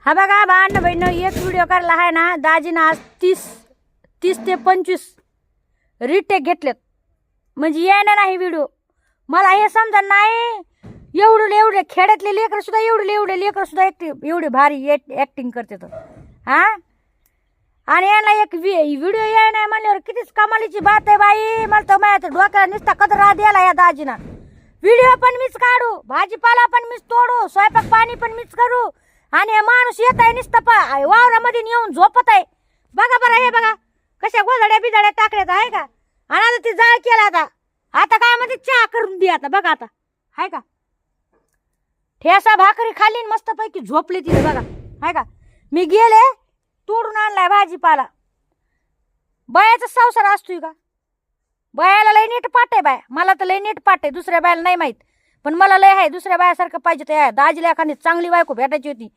हा बघा भांड बहिण एक व्हिडिओ काढला आहे ना दाजीनं आज 30 ते 25 रिटेक घेतलेत म्हणजे यायना नाही व्हिडिओ. मला हे समजा नाही एवढे खेड्यातले लेकर सुद्धा एवढे लेकर सुद्धा एवढे भारी ऍक्टिंग करतात हा. आणि यांना एक व्हिडिओ याय नाही म्हणल्यावर कितीच कमालीची बात आहे बाई. मला तर माझ्या डोक्याला नुसता कचरा द्यायला या दाजीना. व्हिडिओ पण मीच काढू, भाजीपाला पण मीच तोडू, स्वयंपाक पाणी पण मीच करू. आणि हे माणूस येत आहे नुसतं वावरामध्ये येऊन झोपत आहे. बघा बरं हे बघा कशा गोधड्या बिधड्या टाकल्यात आहे का. आणि आता ती जाळ केला आता काय म्हणते चहा करून दे आता. बघा आता आहे का ठेसा भाकरी खाल्ली मस्त पैकी झोपली तिथे बघा आहे का. मी गेले तोडून आणलाय भाजीपाला. बयाचा संसार असतोय का. बयाला लय नीट पाट आहे बाय. मला तर लय नीट पाट आहे, दुसऱ्या बायाला नाही माहित पण मला लय आहे. दुसऱ्या बायासारखं पाहिजे तर दाजीला एखादी चांगली बायको भेटायची होती.